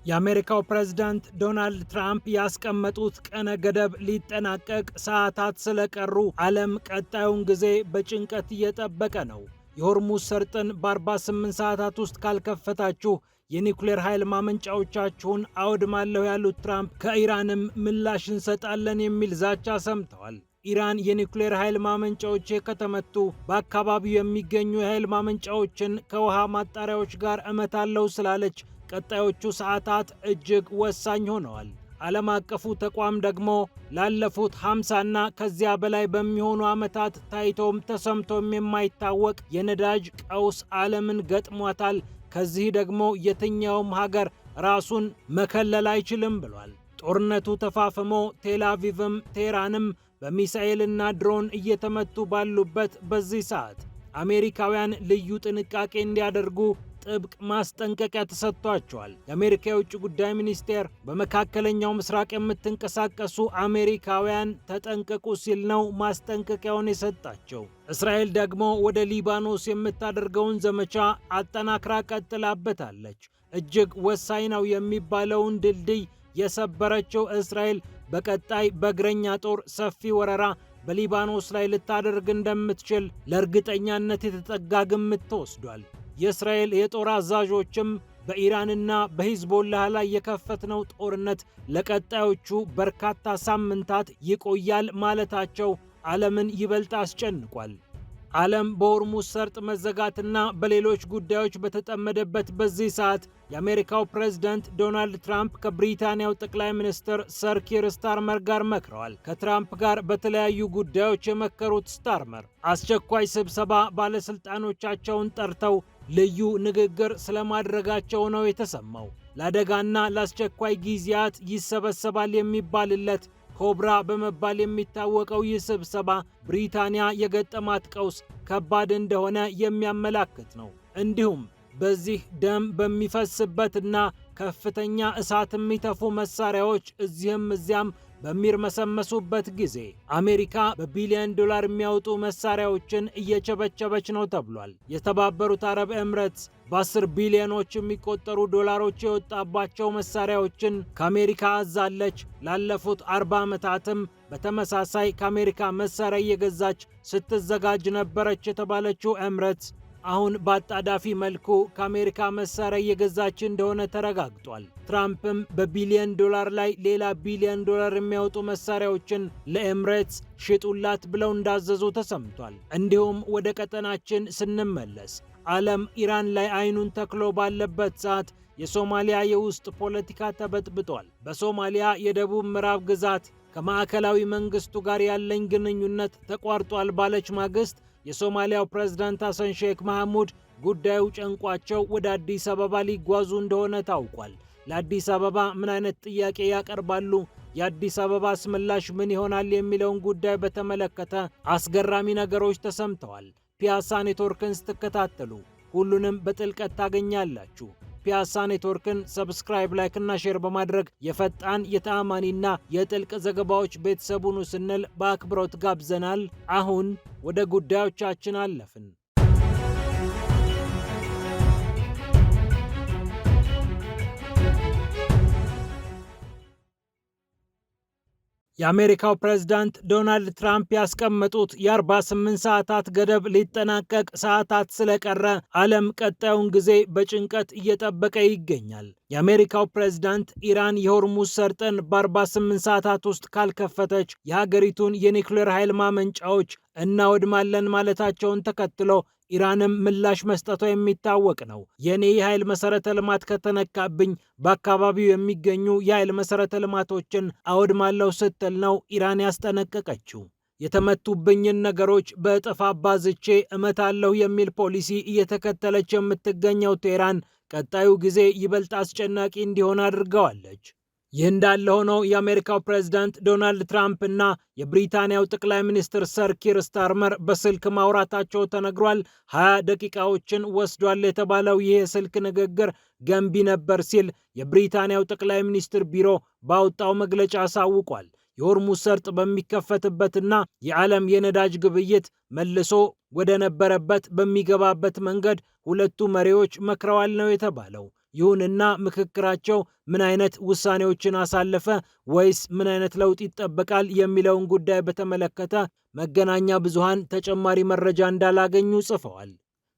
የአሜሪካው ፕሬዝዳንት ዶናልድ ትራምፕ ያስቀመጡት ቀነ ገደብ ሊጠናቀቅ ሰዓታት ስለቀሩ ዓለም ቀጣዩን ጊዜ በጭንቀት እየጠበቀ ነው። የሆርሙዝ ሰርጥን በ48 ሰዓታት ውስጥ ካልከፈታችሁ የኒውክሌር ኃይል ማመንጫዎቻችሁን አወድማለሁ ያሉት ትራምፕ ከኢራንም ምላሽ እንሰጣለን የሚል ዛቻ ሰምተዋል። ኢራን የኒውክሌር ኃይል ማመንጫዎች ከተመቱ በአካባቢው የሚገኙ የኃይል ማመንጫዎችን ከውሃ ማጣሪያዎች ጋር እመታለሁ ስላለች ቀጣዮቹ ሰዓታት እጅግ ወሳኝ ሆነዋል። ዓለም አቀፉ ተቋም ደግሞ ላለፉት 50ና ከዚያ በላይ በሚሆኑ ዓመታት ታይቶም ተሰምቶም የማይታወቅ የነዳጅ ቀውስ ዓለምን ገጥሟታል። ከዚህ ደግሞ የትኛውም ሀገር ራሱን መከለል አይችልም ብሏል። ጦርነቱ ተፋፍሞ ቴልአቪቭም ቴህራንም በሚሳኤልና ድሮን እየተመቱ ባሉበት በዚህ ሰዓት አሜሪካውያን ልዩ ጥንቃቄ እንዲያደርጉ ጥብቅ ማስጠንቀቂያ ተሰጥቷቸዋል። የአሜሪካ የውጭ ጉዳይ ሚኒስቴር በመካከለኛው ምስራቅ የምትንቀሳቀሱ አሜሪካውያን ተጠንቀቁ ሲል ነው ማስጠንቀቂያውን የሰጣቸው። እስራኤል ደግሞ ወደ ሊባኖስ የምታደርገውን ዘመቻ አጠናክራ ቀጥላበታለች። እጅግ ወሳኝ ነው የሚባለውን ድልድይ የሰበረችው እስራኤል በቀጣይ በእግረኛ ጦር ሰፊ ወረራ በሊባኖስ ላይ ልታደርግ እንደምትችል ለእርግጠኛነት የተጠጋ ግምት ተወስዷል። የእስራኤል የጦር አዛዦችም በኢራንና በሂዝቦላህ ላይ የከፈትነው ጦርነት ለቀጣዮቹ በርካታ ሳምንታት ይቆያል ማለታቸው ዓለምን ይበልጥ አስጨንቋል። ዓለም በሆርሙዝ ሰርጥ መዘጋትና በሌሎች ጉዳዮች በተጠመደበት በዚህ ሰዓት የአሜሪካው ፕሬዝዳንት ዶናልድ ትራምፕ ከብሪታንያው ጠቅላይ ሚኒስትር ሰር ኪር ስታርመር ጋር መክረዋል። ከትራምፕ ጋር በተለያዩ ጉዳዮች የመከሩት ስታርመር አስቸኳይ ስብሰባ ባለስልጣኖቻቸውን ጠርተው ልዩ ንግግር ስለማድረጋቸው ነው የተሰማው። ለአደጋና ለአስቸኳይ ጊዜያት ይሰበሰባል የሚባልለት ኮብራ በመባል የሚታወቀው ይህ ስብሰባ ብሪታንያ የገጠማት ቀውስ ከባድ እንደሆነ የሚያመላክት ነው። እንዲሁም በዚህ ደም በሚፈስበትና ከፍተኛ እሳት የሚተፉ መሳሪያዎች እዚህም እዚያም በሚርመሰመሱበት ጊዜ አሜሪካ በቢሊዮን ዶላር የሚያወጡ መሳሪያዎችን እየቸበቸበች ነው ተብሏል። የተባበሩት አረብ ኤምሬትስ በ10 ቢሊዮኖች የሚቆጠሩ ዶላሮች የወጣባቸው መሳሪያዎችን ከአሜሪካ አዛለች። ላለፉት 40 ዓመታትም በተመሳሳይ ከአሜሪካ መሳሪያ እየገዛች ስትዘጋጅ ነበረች የተባለችው ኤምሬትስ አሁን በአጣዳፊ መልኩ ከአሜሪካ መሳሪያ እየገዛች እንደሆነ ተረጋግጧል። ትራምፕም በቢሊዮን ዶላር ላይ ሌላ ቢሊዮን ዶላር የሚያወጡ መሳሪያዎችን ለኤምሬትስ ሽጡላት ብለው እንዳዘዙ ተሰምቷል። እንዲሁም ወደ ቀጠናችን ስንመለስ ዓለም ኢራን ላይ አይኑን ተክሎ ባለበት ሰዓት የሶማሊያ የውስጥ ፖለቲካ ተበጥብጧል። በሶማሊያ የደቡብ ምዕራብ ግዛት ከማዕከላዊ መንግስቱ ጋር ያለኝ ግንኙነት ተቋርጧል ባለች ማግስት የሶማሊያው ፕሬዝዳንት ሐሰን ሼክ መሐሙድ ጉዳዩ ጨንቋቸው ወደ አዲስ አበባ ሊጓዙ እንደሆነ ታውቋል። ለአዲስ አበባ ምን አይነት ጥያቄ ያቀርባሉ? የአዲስ አበባስ ምላሽ ምን ይሆናል? የሚለውን ጉዳይ በተመለከተ አስገራሚ ነገሮች ተሰምተዋል። ፒያሳ ኔትወርክን ስትከታተሉ ሁሉንም በጥልቀት ታገኛላችሁ። ፒያሳ ኔትወርክን ሰብስክራይብ፣ ላይክ እና ሼር በማድረግ የፈጣን የተአማኒና የጥልቅ ዘገባዎች ቤተሰቡን ስንል በአክብሮት ጋብዘናል። አሁን ወደ ጉዳዮቻችን አለፍን። የአሜሪካው ፕሬዝዳንት ዶናልድ ትራምፕ ያስቀመጡት የ48 ሰዓታት ገደብ ሊጠናቀቅ ሰዓታት ስለቀረ ዓለም ቀጣዩን ጊዜ በጭንቀት እየጠበቀ ይገኛል። የአሜሪካው ፕሬዝዳንት ኢራን የሆርሙዝ ሰርጥን በ48 ሰዓታት ውስጥ ካልከፈተች የሀገሪቱን የኒውክሌር ኃይል ማመንጫዎች እናወድማለን ማለታቸውን ተከትሎ ኢራንም ምላሽ መስጠቷ የሚታወቅ ነው። የኔ የኃይል መሰረተ ልማት ከተነካብኝ በአካባቢው የሚገኙ የኃይል መሰረተ ልማቶችን አወድማለሁ ስትል ነው ኢራን ያስጠነቀቀችው። የተመቱብኝን ነገሮች በእጥፍ አባዝቼ እመታለሁ የሚል ፖሊሲ እየተከተለች የምትገኘው ቴህራን ቀጣዩ ጊዜ ይበልጥ አስጨናቂ እንዲሆን አድርገዋለች። ይህ እንዳለ ሆኖ የአሜሪካው ፕሬዝዳንት ዶናልድ ትራምፕ እና የብሪታንያው ጠቅላይ ሚኒስትር ሰር ኪር ስታርመር በስልክ ማውራታቸው ተነግሯል። 20 ደቂቃዎችን ወስዷል የተባለው ይህ የስልክ ንግግር ገንቢ ነበር ሲል የብሪታንያው ጠቅላይ ሚኒስትር ቢሮ ባወጣው መግለጫ አሳውቋል። የሆርሙዝ ሰርጥ በሚከፈትበትና የዓለም የነዳጅ ግብይት መልሶ ወደ ነበረበት በሚገባበት መንገድ ሁለቱ መሪዎች መክረዋል ነው የተባለው። ይሁንና ምክክራቸው ምን አይነት ውሳኔዎችን አሳለፈ ወይስ ምን አይነት ለውጥ ይጠበቃል የሚለውን ጉዳይ በተመለከተ መገናኛ ብዙሃን ተጨማሪ መረጃ እንዳላገኙ ጽፈዋል።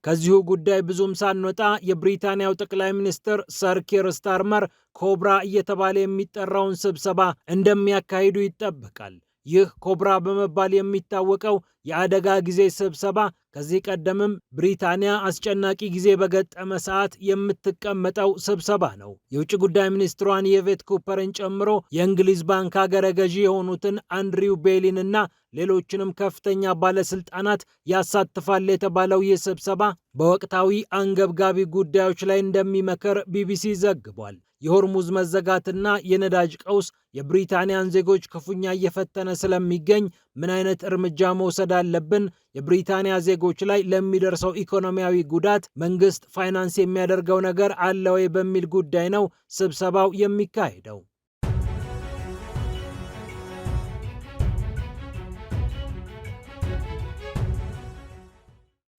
ከዚሁ ጉዳይ ብዙም ሳንወጣ የብሪታንያው ጠቅላይ ሚኒስትር ሰር ኪር ስታርመር ኮብራ እየተባለ የሚጠራውን ስብሰባ እንደሚያካሂዱ ይጠበቃል። ይህ ኮብራ በመባል የሚታወቀው የአደጋ ጊዜ ስብሰባ ከዚህ ቀደምም ብሪታንያ አስጨናቂ ጊዜ በገጠመ ሰዓት የምትቀመጠው ስብሰባ ነው። የውጭ ጉዳይ ሚኒስትሯን የቬት ኩፐርን ጨምሮ የእንግሊዝ ባንክ አገረ ገዢ የሆኑትን አንድሪው ቤሊን እና ሌሎችንም ከፍተኛ ባለስልጣናት ያሳትፋል የተባለው ይህ ስብሰባ በወቅታዊ አንገብጋቢ ጉዳዮች ላይ እንደሚመክር ቢቢሲ ዘግቧል። የሆርሙዝ መዘጋትና የነዳጅ ቀውስ የብሪታንያን ዜጎች ክፉኛ እየፈተነ ስለሚገኝ ምን አይነት እርምጃ መውሰድ አለብን? የብሪታንያ ዜጎች ላይ ለሚደርሰው ኢኮኖሚያዊ ጉዳት መንግስት ፋይናንስ የሚያደርገው ነገር አለ ወይ በሚል ጉዳይ ነው ስብሰባው የሚካሄደው።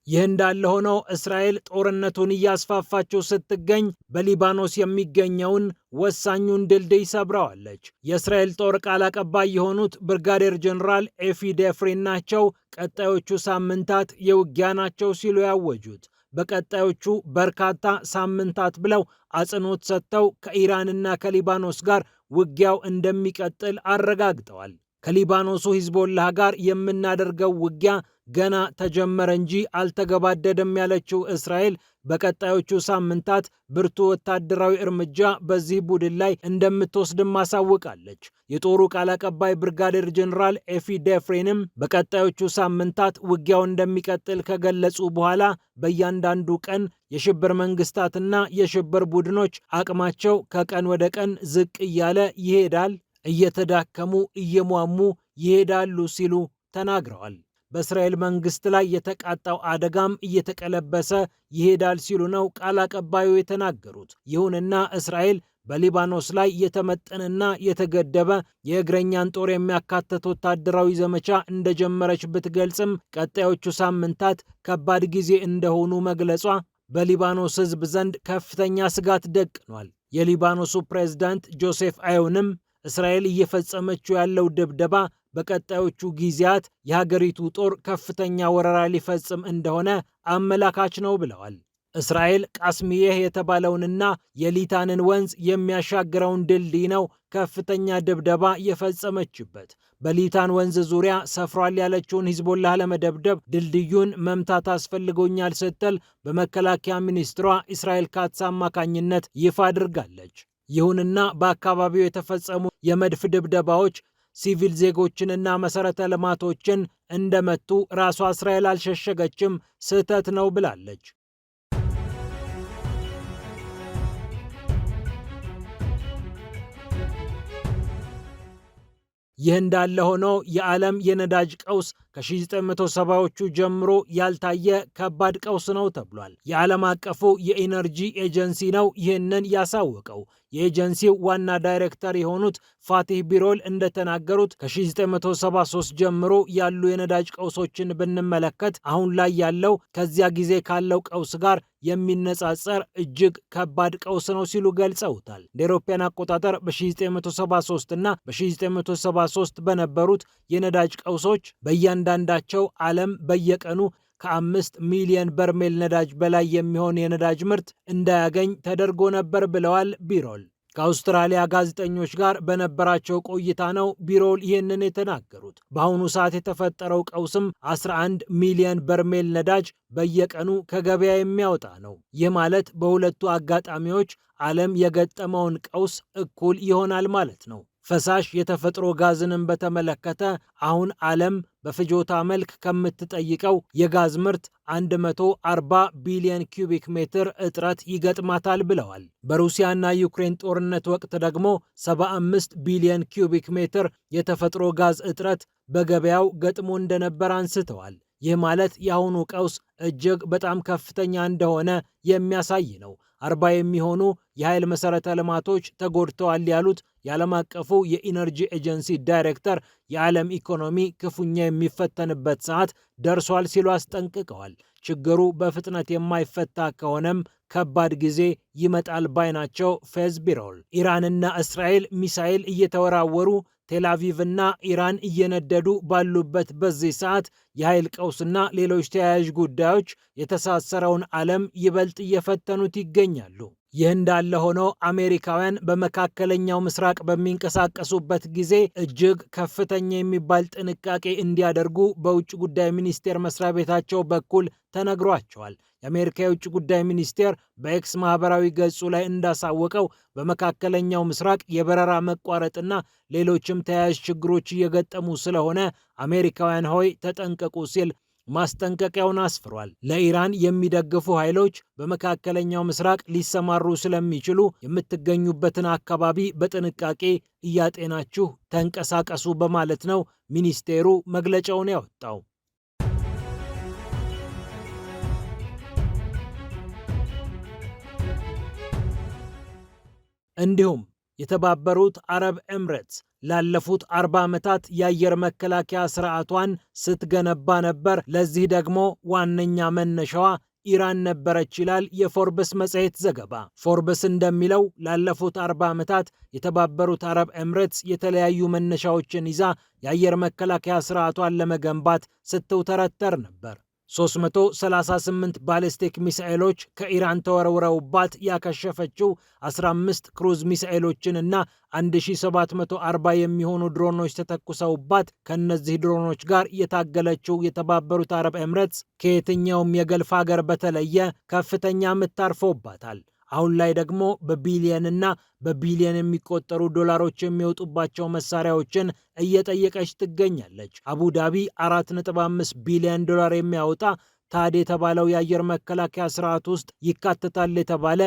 ይህ እንዳለ ሆኖ እስራኤል ጦርነቱን እያስፋፋችው ስትገኝ በሊባኖስ የሚገኘውን ወሳኙን ድልድይ ሰብረዋለች። የእስራኤል ጦር ቃል አቀባይ የሆኑት ብርጋዴር ጀኔራል ኤፊ ዴፍሪን ናቸው ቀጣዮቹ ሳምንታት የውጊያ ናቸው ሲሉ ያወጁት። በቀጣዮቹ በርካታ ሳምንታት ብለው አጽንኦት ሰጥተው ከኢራንና ከሊባኖስ ጋር ውጊያው እንደሚቀጥል አረጋግጠዋል። ከሊባኖሱ ሂዝቦላህ ጋር የምናደርገው ውጊያ ገና ተጀመረ እንጂ አልተገባደደም ያለችው እስራኤል በቀጣዮቹ ሳምንታት ብርቱ ወታደራዊ እርምጃ በዚህ ቡድን ላይ እንደምትወስድም ማሳውቃለች። የጦሩ ቃል አቀባይ ብርጋዴር ጀኔራል ኤፊ ዴፍሬንም በቀጣዮቹ ሳምንታት ውጊያው እንደሚቀጥል ከገለጹ በኋላ በእያንዳንዱ ቀን የሽብር መንግስታትና የሽብር ቡድኖች አቅማቸው ከቀን ወደ ቀን ዝቅ እያለ ይሄዳል፣ እየተዳከሙ እየሟሙ ይሄዳሉ ሲሉ ተናግረዋል። በእስራኤል መንግስት ላይ የተቃጣው አደጋም እየተቀለበሰ ይሄዳል ሲሉ ነው ቃል አቀባዩ የተናገሩት። ይሁንና እስራኤል በሊባኖስ ላይ የተመጠነና የተገደበ የእግረኛን ጦር የሚያካትት ወታደራዊ ዘመቻ እንደጀመረች ብትገልጽም ቀጣዮቹ ሳምንታት ከባድ ጊዜ እንደሆኑ መግለጿ በሊባኖስ ሕዝብ ዘንድ ከፍተኛ ስጋት ደቅኗል። የሊባኖሱ ፕሬዝዳንት ጆሴፍ አዮንም እስራኤል እየፈጸመችው ያለው ድብደባ በቀጣዮቹ ጊዜያት የሀገሪቱ ጦር ከፍተኛ ወረራ ሊፈጽም እንደሆነ አመላካች ነው ብለዋል። እስራኤል ቃስሚየህ የተባለውንና የሊታንን ወንዝ የሚያሻግረውን ድልድይ ነው ከፍተኛ ድብደባ የፈጸመችበት። በሊታን ወንዝ ዙሪያ ሰፍሯል ያለችውን ሂዝቦላህ ለመደብደብ ድልድዩን መምታት አስፈልጎኛል ስትል በመከላከያ ሚኒስትሯ እስራኤል ካትስ አማካኝነት ይፋ አድርጋለች። ይሁንና በአካባቢው የተፈጸሙ የመድፍ ድብደባዎች ሲቪል ዜጎችንና መሰረተ ልማቶችን እንደመቱ ራሷ እስራኤል አልሸሸገችም፣ ስህተት ነው ብላለች። ይህ እንዳለ ሆኖ የዓለም የነዳጅ ቀውስ ከ1970ዎቹ ጀምሮ ያልታየ ከባድ ቀውስ ነው ተብሏል። የዓለም አቀፉ የኢነርጂ ኤጀንሲ ነው ይህንን ያሳወቀው። የኤጀንሲው ዋና ዳይሬክተር የሆኑት ፋቲህ ቢሮል እንደተናገሩት ከ1973 ጀምሮ ያሉ የነዳጅ ቀውሶችን ብንመለከት አሁን ላይ ያለው ከዚያ ጊዜ ካለው ቀውስ ጋር የሚነጻጸር እጅግ ከባድ ቀውስ ነው ሲሉ ገልጸውታል። እንደ አውሮፓውያን አቆጣጠር በ1973 እና በ1973 በነበሩት የነዳጅ ቀውሶች በእያንዳንዳቸው ዓለም በየቀኑ ከ5 ሚሊዮን በርሜል ነዳጅ በላይ የሚሆን የነዳጅ ምርት እንዳያገኝ ተደርጎ ነበር ብለዋል ቢሮል። ከአውስትራሊያ ጋዜጠኞች ጋር በነበራቸው ቆይታ ነው ቢሮል ይህንን የተናገሩት። በአሁኑ ሰዓት የተፈጠረው ቀውስም 11 ሚሊዮን በርሜል ነዳጅ በየቀኑ ከገበያ የሚያወጣ ነው። ይህ ማለት በሁለቱ አጋጣሚዎች ዓለም የገጠመውን ቀውስ እኩል ይሆናል ማለት ነው። ፈሳሽ የተፈጥሮ ጋዝንም በተመለከተ አሁን ዓለም በፍጆታ መልክ ከምትጠይቀው የጋዝ ምርት 140 ቢሊዮን ኪዩቢክ ሜትር እጥረት ይገጥማታል ብለዋል። በሩሲያና ዩክሬን ጦርነት ወቅት ደግሞ 75 ቢሊዮን ኪዩቢክ ሜትር የተፈጥሮ ጋዝ እጥረት በገበያው ገጥሞ እንደነበር አንስተዋል። ይህ ማለት የአሁኑ ቀውስ እጅግ በጣም ከፍተኛ እንደሆነ የሚያሳይ ነው። 40 የሚሆኑ የኃይል መሠረተ ልማቶች ተጎድተዋል ያሉት የዓለም አቀፉ የኢነርጂ ኤጀንሲ ዳይሬክተር የዓለም ኢኮኖሚ ክፉኛ የሚፈተንበት ሰዓት ደርሷል ሲሉ አስጠንቅቀዋል። ችግሩ በፍጥነት የማይፈታ ከሆነም ከባድ ጊዜ ይመጣል ባይ ናቸው። ፌዝ ቢሮል ኢራንና እስራኤል ሚሳኤል እየተወራወሩ ቴልአቪቭ እና ኢራን እየነደዱ ባሉበት በዚህ ሰዓት የኃይል ቀውስና ሌሎች ተያያዥ ጉዳዮች የተሳሰረውን ዓለም ይበልጥ እየፈተኑት ይገኛሉ። ይህ እንዳለ ሆኖ አሜሪካውያን በመካከለኛው ምስራቅ በሚንቀሳቀሱበት ጊዜ እጅግ ከፍተኛ የሚባል ጥንቃቄ እንዲያደርጉ በውጭ ጉዳይ ሚኒስቴር መስሪያ ቤታቸው በኩል ተነግሯቸዋል። የአሜሪካ የውጭ ጉዳይ ሚኒስቴር በኤክስ ማህበራዊ ገጹ ላይ እንዳሳወቀው በመካከለኛው ምስራቅ የበረራ መቋረጥና ሌሎችም ተያያዥ ችግሮች እየገጠሙ ስለሆነ አሜሪካውያን ሆይ ተጠንቀቁ ሲል ማስጠንቀቂያውን አስፍሯል። ለኢራን የሚደግፉ ኃይሎች በመካከለኛው ምስራቅ ሊሰማሩ ስለሚችሉ የምትገኙበትን አካባቢ በጥንቃቄ እያጤናችሁ ተንቀሳቀሱ በማለት ነው ሚኒስቴሩ መግለጫውን ያወጣው። እንዲሁም የተባበሩት አረብ ኤምሬትስ ላለፉት 40 ዓመታት የአየር መከላከያ ስርዓቷን ስትገነባ ነበር። ለዚህ ደግሞ ዋነኛ መነሻዋ ኢራን ነበረች ይላል የፎርብስ መጽሔት ዘገባ። ፎርብስ እንደሚለው ላለፉት 40 ዓመታት የተባበሩት አረብ ኤምሬትስ የተለያዩ መነሻዎችን ይዛ የአየር መከላከያ ስርዓቷን ለመገንባት ስትውተረተር ነበር። 338 ባሊስቲክ ሚሳኤሎች ከኢራን ተወርውረውባት ያከሸፈችው 15 ክሩዝ ሚሳኤሎችን እና 1740 የሚሆኑ ድሮኖች ተተኩሰውባት ከነዚህ ድሮኖች ጋር የታገለችው የተባበሩት አረብ ኤምሬትስ ከየትኛውም የገልፍ ሀገር በተለየ ከፍተኛ ምት አርፎባታል። አሁን ላይ ደግሞ በቢሊየንና በቢሊየን የሚቆጠሩ ዶላሮች የሚወጡባቸው መሳሪያዎችን እየጠየቀች ትገኛለች። አቡዳቢ 4.5 ቢሊዮን ዶላር የሚያወጣ ታድ የተባለው የአየር መከላከያ ስርዓት ውስጥ ይካተታል የተባለ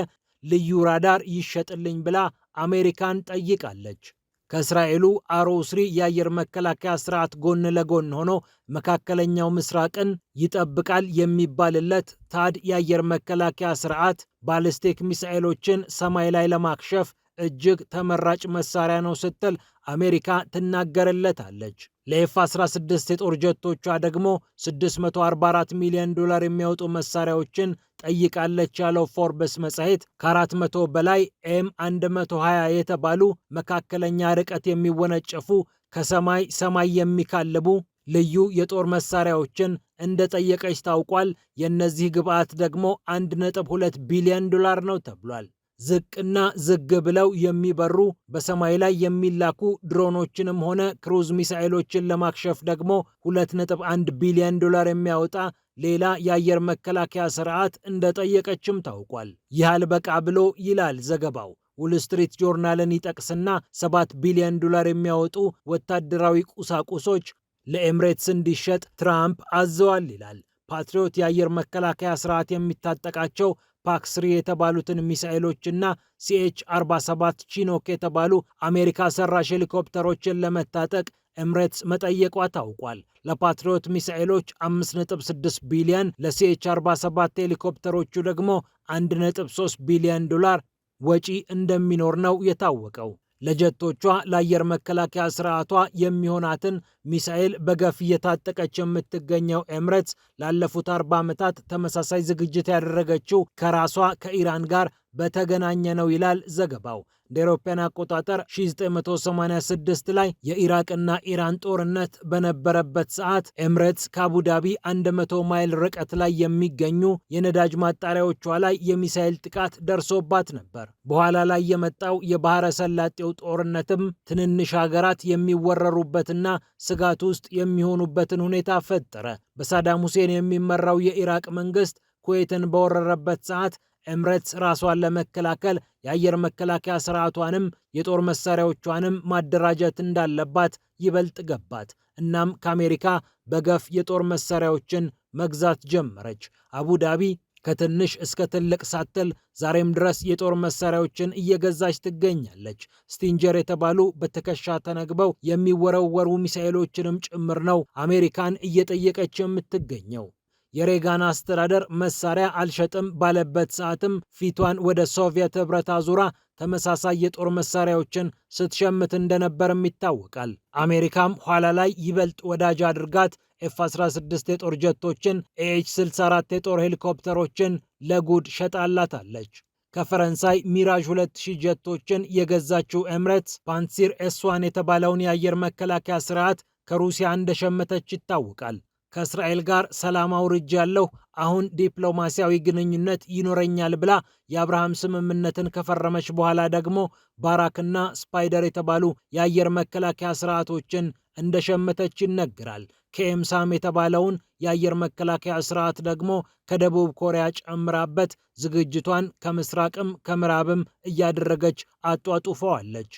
ልዩ ራዳር ይሸጥልኝ ብላ አሜሪካን ጠይቃለች። ከእስራኤሉ አሮ 3 የአየር መከላከያ ስርዓት ጎን ለጎን ሆኖ መካከለኛው ምስራቅን ይጠብቃል የሚባልለት ታድ የአየር መከላከያ ስርዓት ባሊስቲክ ሚሳኤሎችን ሰማይ ላይ ለማክሸፍ እጅግ ተመራጭ መሳሪያ ነው ስትል አሜሪካ ትናገርለታለች። ለኤፍ-16 የጦር ጀቶቿ ደግሞ 644 ሚሊዮን ዶላር የሚያወጡ መሳሪያዎችን ጠይቃለች ያለው ፎርብስ መጽሔት ከ400 በላይ ኤም120 የተባሉ መካከለኛ ርቀት የሚወነጨፉ ከሰማይ ሰማይ የሚካልቡ ልዩ የጦር መሳሪያዎችን እንደጠየቀች ታውቋል። የእነዚህ ግብዓት ደግሞ 1.2 ቢሊዮን ዶላር ነው ተብሏል። ዝቅና ዝግ ብለው የሚበሩ በሰማይ ላይ የሚላኩ ድሮኖችንም ሆነ ክሩዝ ሚሳኤሎችን ለማክሸፍ ደግሞ 2.1 ቢሊዮን ዶላር የሚያወጣ ሌላ የአየር መከላከያ ስርዓት እንደጠየቀችም ታውቋል። ይህ አልበቃ ብሎ ይላል ዘገባው ዎል ስትሪት ጆርናልን ይጠቅስና 7 ቢሊዮን ዶላር የሚያወጡ ወታደራዊ ቁሳቁሶች ለኤምሬትስ እንዲሸጥ ትራምፕ አዘዋል ይላል። ፓትሪዮት የአየር መከላከያ ስርዓት የሚታጠቃቸው ፓክ-3 የተባሉትን ሚሳኤሎችና CH-47 ቺኖክ የተባሉ አሜሪካ ሰራሽ ሄሊኮፕተሮችን ለመታጠቅ ኤምሬትስ መጠየቋ ታውቋል። ለፓትሪዮት ሚሳኤሎች 5.6 ቢሊዮን፣ ለCH-47 ሄሊኮፕተሮቹ ደግሞ 1.3 ቢሊዮን ዶላር ወጪ እንደሚኖር ነው የታወቀው። ለጀቶቿ ለአየር መከላከያ ስርዓቷ የሚሆናትን ሚሳኤል በገፍ እየታጠቀች የምትገኘው ኤምሬትስ ላለፉት 40 ዓመታት ተመሳሳይ ዝግጅት ያደረገችው ከራሷ ከኢራን ጋር በተገናኘ ነው ይላል ዘገባው። እንደ አውሮፓውያን አቆጣጠር 1986 ላይ የኢራቅና ኢራን ጦርነት በነበረበት ሰዓት ኤምሬትስ ከአቡዳቢ 100 ማይል ርቀት ላይ የሚገኙ የነዳጅ ማጣሪያዎቿ ላይ የሚሳኤል ጥቃት ደርሶባት ነበር። በኋላ ላይ የመጣው የባህረ ሰላጤው ጦርነትም ትንንሽ ሀገራት የሚወረሩበትና ስጋት ውስጥ የሚሆኑበትን ሁኔታ ፈጠረ። በሳዳም ሁሴን የሚመራው የኢራቅ መንግስት ኩዌትን በወረረበት ሰዓት ኤምሬትስ ራሷን ለመከላከል የአየር መከላከያ ስርዓቷንም የጦር መሳሪያዎቿንም ማደራጀት እንዳለባት ይበልጥ ገባት። እናም ከአሜሪካ በገፍ የጦር መሳሪያዎችን መግዛት ጀመረች። አቡዳቢ ከትንሽ እስከ ትልቅ ሳትል ዛሬም ድረስ የጦር መሳሪያዎችን እየገዛች ትገኛለች። ስቲንጀር የተባሉ በትከሻ ተነግበው የሚወረወሩ ሚሳኤሎችንም ጭምር ነው አሜሪካን እየጠየቀች የምትገኘው። የሬጋን አስተዳደር መሳሪያ አልሸጥም ባለበት ሰዓትም ፊቷን ወደ ሶቪየት ህብረት አዙራ ተመሳሳይ የጦር መሳሪያዎችን ስትሸምት እንደነበርም ይታወቃል። አሜሪካም ኋላ ላይ ይበልጥ ወዳጅ አድርጋት ኤፍ-16 የጦር ጀቶችን፣ ኤኤች-64 የጦር ሄሊኮፕተሮችን ለጉድ ሸጣላታለች። ከፈረንሳይ ሚራዥ 2000 ጀቶችን የገዛችው ኤምሬትስ ፓንሲር ኤስ1 የተባለውን የአየር መከላከያ ስርዓት ከሩሲያ እንደሸመተች ይታወቃል። ከእስራኤል ጋር ሰላም አውርጃለሁ፣ አሁን ዲፕሎማሲያዊ ግንኙነት ይኖረኛል ብላ የአብርሃም ስምምነትን ከፈረመች በኋላ ደግሞ ባራክና ስፓይደር የተባሉ የአየር መከላከያ ስርዓቶችን እንደሸመተች ይነገራል። ኬኤምሳም የተባለውን የአየር መከላከያ ስርዓት ደግሞ ከደቡብ ኮሪያ ጨምራበት ዝግጅቷን ከምስራቅም ከምዕራብም እያደረገች አጧጡፈዋለች።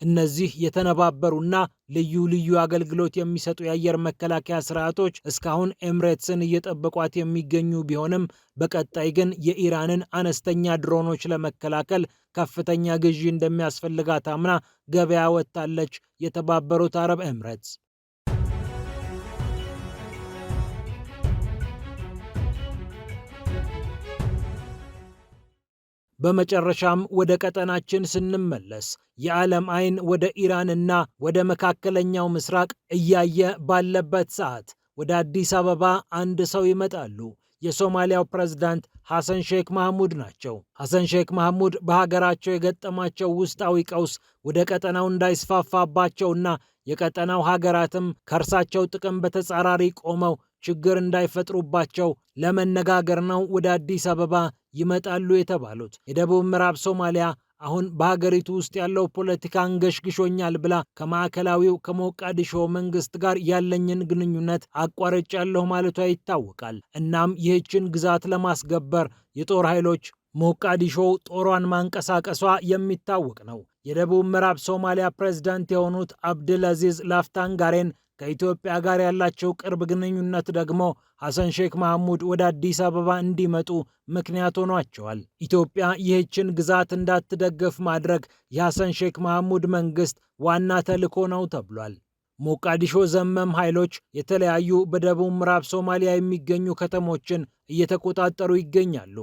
እነዚህ የተነባበሩና ልዩ ልዩ አገልግሎት የሚሰጡ የአየር መከላከያ ስርዓቶች እስካሁን ኤምሬትስን እየጠበቋት የሚገኙ ቢሆንም በቀጣይ ግን የኢራንን አነስተኛ ድሮኖች ለመከላከል ከፍተኛ ግዢ እንደሚያስፈልጋት አምና ገበያ ወጥታለች የተባበሩት አረብ ኤምሬትስ። በመጨረሻም ወደ ቀጠናችን ስንመለስ የዓለም አይን ወደ ኢራንና ወደ መካከለኛው ምስራቅ እያየ ባለበት ሰዓት ወደ አዲስ አበባ አንድ ሰው ይመጣሉ። የሶማሊያው ፕሬዝዳንት ሐሰን ሼክ መሐሙድ ናቸው። ሐሰን ሼክ መሐሙድ በሀገራቸው የገጠማቸው ውስጣዊ ቀውስ ወደ ቀጠናው እንዳይስፋፋባቸውና የቀጠናው ሀገራትም ከእርሳቸው ጥቅም በተጻራሪ ቆመው ችግር እንዳይፈጥሩባቸው ለመነጋገር ነው ወደ አዲስ አበባ ይመጣሉ የተባሉት። የደቡብ ምዕራብ ሶማሊያ አሁን በሀገሪቱ ውስጥ ያለው ፖለቲካ አንገሽግሾኛል ብላ ከማዕከላዊው ከሞቃዲሾ መንግስት ጋር ያለኝን ግንኙነት አቋርጫለሁ ማለቷ ይታወቃል። እናም ይህችን ግዛት ለማስገበር የጦር ኃይሎች ሞቃዲሾ ጦሯን ማንቀሳቀሷ የሚታወቅ ነው። የደቡብ ምዕራብ ሶማሊያ ፕሬዝዳንት የሆኑት አብድልአዚዝ ላፍታንጋሬን ከኢትዮጵያ ጋር ያላቸው ቅርብ ግንኙነት ደግሞ ሐሰን ሼክ መሐሙድ ወደ አዲስ አበባ እንዲመጡ ምክንያት ሆኗቸዋል። ኢትዮጵያ ይህችን ግዛት እንዳትደግፍ ማድረግ የሐሰን ሼክ መሐሙድ መንግስት ዋና ተልዕኮ ነው ተብሏል። ሞቃዲሾ ዘመም ኃይሎች የተለያዩ በደቡብ ምዕራብ ሶማሊያ የሚገኙ ከተሞችን እየተቆጣጠሩ ይገኛሉ።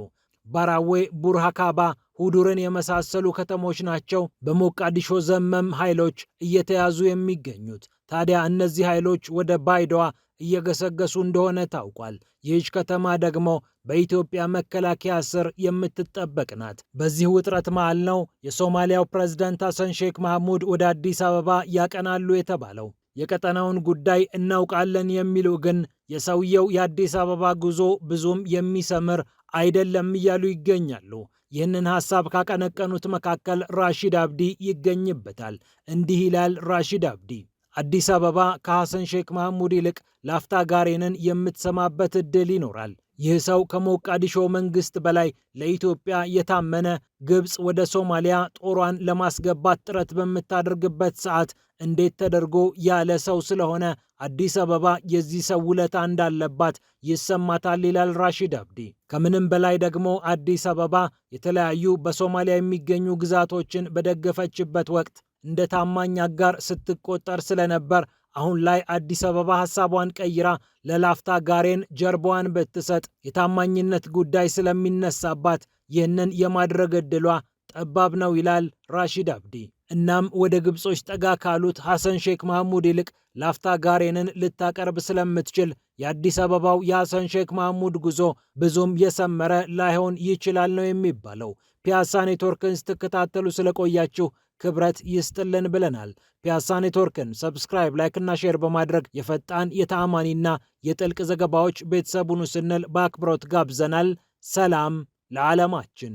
ባራዌ፣ ቡርሃካባ፣ ሁዱርን የመሳሰሉ ከተሞች ናቸው በሞቃዲሾ ዘመም ኃይሎች እየተያዙ የሚገኙት። ታዲያ እነዚህ ኃይሎች ወደ ባይዶዋ እየገሰገሱ እንደሆነ ታውቋል። ይህች ከተማ ደግሞ በኢትዮጵያ መከላከያ ስር የምትጠበቅ ናት። በዚህ ውጥረት መሃል ነው የሶማሊያው ፕሬዝዳንት ሐሰን ሼክ መሐሙድ ወደ አዲስ አበባ ያቀናሉ የተባለው። የቀጠናውን ጉዳይ እናውቃለን የሚሉ ግን የሰውየው የአዲስ አበባ ጉዞ ብዙም የሚሰምር አይደለም እያሉ ይገኛሉ። ይህንን ሐሳብ ካቀነቀኑት መካከል ራሺድ አብዲ ይገኝበታል። እንዲህ ይላል ራሺድ አብዲ። አዲስ አበባ ከሐሰን ሼክ መሐሙድ ይልቅ ላፍታጋሬንን የምትሰማበት ዕድል ይኖራል። ይህ ሰው ከሞቃዲሾ መንግስት በላይ ለኢትዮጵያ የታመነ፣ ግብፅ ወደ ሶማሊያ ጦሯን ለማስገባት ጥረት በምታደርግበት ሰዓት እንዴት ተደርጎ ያለ ሰው ስለሆነ አዲስ አበባ የዚህ ሰው ውለታ እንዳለባት ይሰማታል ይላል ራሺድ አብዲ። ከምንም በላይ ደግሞ አዲስ አበባ የተለያዩ በሶማሊያ የሚገኙ ግዛቶችን በደገፈችበት ወቅት እንደ ታማኝ አጋር ስትቆጠር ስለነበር አሁን ላይ አዲስ አበባ ሐሳቧን ቀይራ ለላፍታጋሬን ጀርባዋን ብትሰጥ የታማኝነት ጉዳይ ስለሚነሳባት ይህንን የማድረግ ዕድሏ ጠባብ ነው ይላል ራሺድ አብዲ። እናም ወደ ግብጾች ጠጋ ካሉት ሐሰን ሼክ መሐሙድ ይልቅ ላፍታጋሬንን ልታቀርብ ስለምትችል የአዲስ አበባው የሐሰን ሼክ መሐሙድ ጉዞ ብዙም የሰመረ ላይሆን ይችላል ነው የሚባለው። ፒያሳ ኔትወርክን ስትከታተሉ ስለቆያችሁ ክብረት ይስጥልን ብለናል። ፒያሳ ኔትወርክን ሰብስክራይብ፣ ላይክ እና ሼር በማድረግ የፈጣን የተአማኒና የጥልቅ ዘገባዎች ቤተሰቡን ስንል በአክብሮት ጋብዘናል። ሰላም ለዓለማችን።